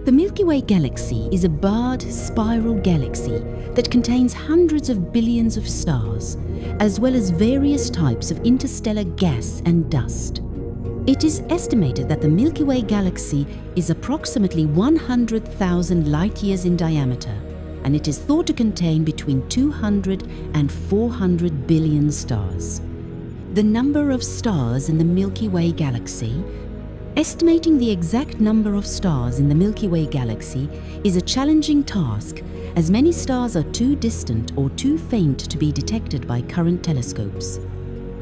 The Milky Way galaxy is a barred spiral galaxy that contains hundreds of billions of stars, as well as various types of interstellar gas and dust. It is estimated that the Milky Way galaxy is approximately 100,000 light-years in diameter, and it is thought to contain between 200 and 400 billion stars. The number of stars in the Milky Way galaxy. Estimating the exact number of stars in the Milky Way galaxy is a challenging task, as many stars are too distant or too faint to be detected by current telescopes.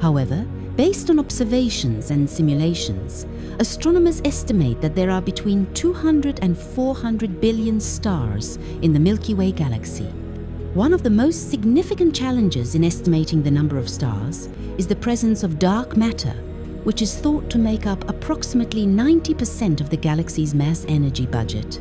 However, based on observations and simulations, astronomers estimate that there are between 200 and 400 billion stars in the Milky Way galaxy. One of the most significant challenges in estimating the number of stars is the presence of dark matter, which is thought to make up approximately 90% of the galaxy's mass-energy budget.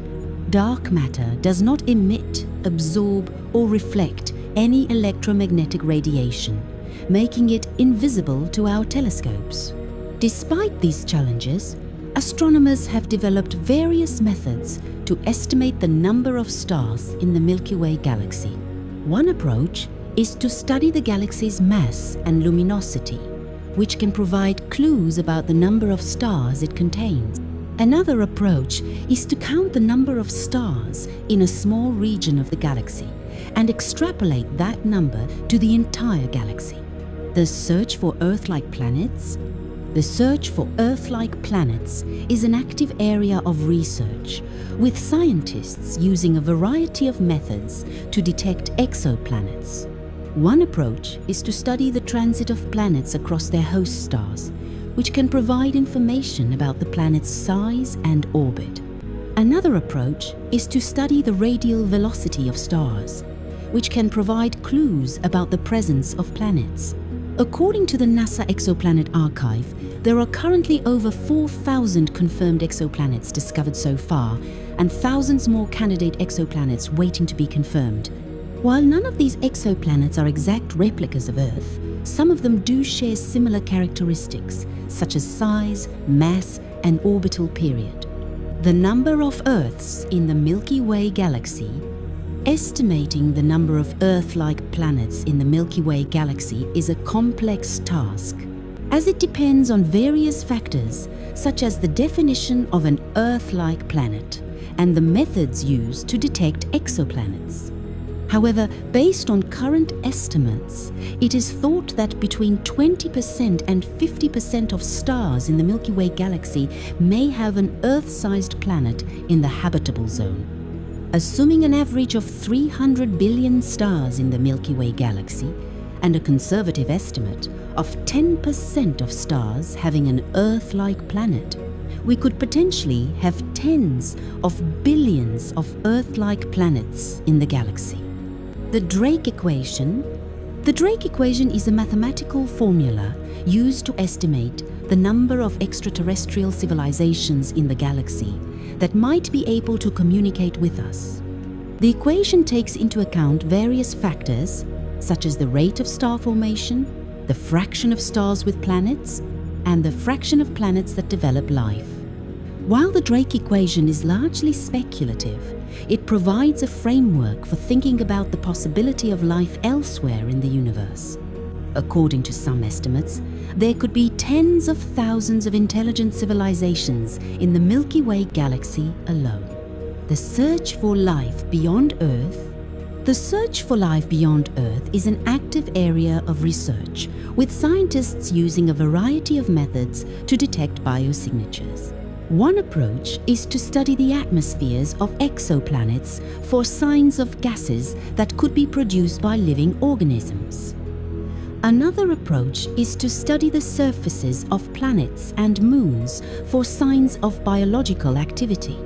Dark matter does not emit, absorb, or reflect any electromagnetic radiation, making it invisible to our telescopes. Despite these challenges, astronomers have developed various methods to estimate the number of stars in the Milky Way galaxy. One approach is to study the galaxy's mass and luminosity, which can provide clues about the number of stars it contains. Another approach is to count the number of stars in a small region of the galaxy and extrapolate that number to the entire galaxy. The search for Earth-like planets. The search for Earth-like planets is an active area of research, with scientists using a variety of methods to detect exoplanets. One approach is to study the transit of planets across their host stars, which can provide information about the planet's size and orbit. Another approach is to study the radial velocity of stars, which can provide clues about the presence of planets. According to the NASA Exoplanet Archive, there are currently over 4,000 confirmed exoplanets discovered so far, and thousands more candidate exoplanets waiting to be confirmed. While none of these exoplanets are exact replicas of Earth, some of them do share similar characteristics, such as size, mass, and orbital period. The number of Earths in the Milky Way galaxy. Estimating the number of Earth-like planets in the Milky Way galaxy is a complex task, as it depends on various factors, such as the definition of an Earth-like planet and the methods used to detect exoplanets. However, based on current estimates, it is thought that between 20% and 50% of stars in the Milky Way galaxy may have an Earth-sized planet in the habitable zone. Assuming an average of 300 billion stars in the Milky Way galaxy, and a conservative estimate of 10% of stars having an Earth-like planet, we could potentially have tens of billions of Earth-like planets in the galaxy. The Drake equation. The Drake equation is a mathematical formula used to estimate the number of extraterrestrial civilizations in the galaxy that might be able to communicate with us. The equation takes into account various factors, such as the rate of star formation, the fraction of stars with planets, and the fraction of planets that develop life. While the Drake equation is largely speculative, it provides a framework for thinking about the possibility of life elsewhere in the universe. According to some estimates, there could be tens of thousands of intelligent civilizations in the Milky Way galaxy alone. The search for life beyond Earth. The search for life beyond Earth is an active area of research, with scientists using a variety of methods to detect biosignatures. One approach is to study the atmospheres of exoplanets for signs of gases that could be produced by living organisms. Another approach is to study the surfaces of planets and moons for signs of biological activity.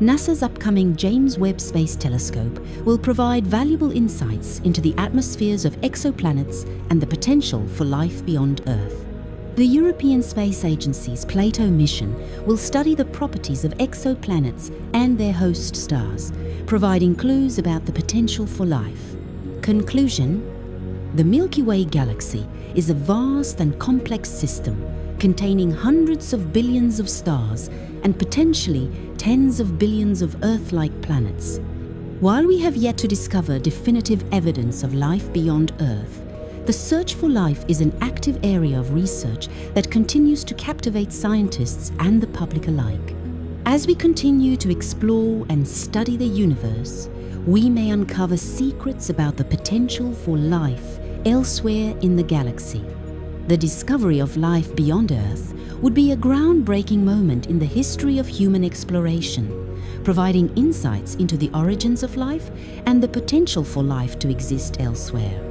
NASA's upcoming James Webb Space Telescope will provide valuable insights into the atmospheres of exoplanets and the potential for life beyond Earth. The European Space Agency's Plato mission will study the properties of exoplanets and their host stars, providing clues about the potential for life. Conclusion: the Milky Way galaxy is a vast and complex system containing hundreds of billions of stars and potentially tens of billions of Earth-like planets. While we have yet to discover definitive evidence of life beyond Earth, the search for life is an active area of research that continues to captivate scientists and the public alike. As we continue to explore and study the universe, we may uncover secrets about the potential for life elsewhere in the galaxy. The discovery of life beyond Earth would be a groundbreaking moment in the history of human exploration, providing insights into the origins of life and the potential for life to exist elsewhere.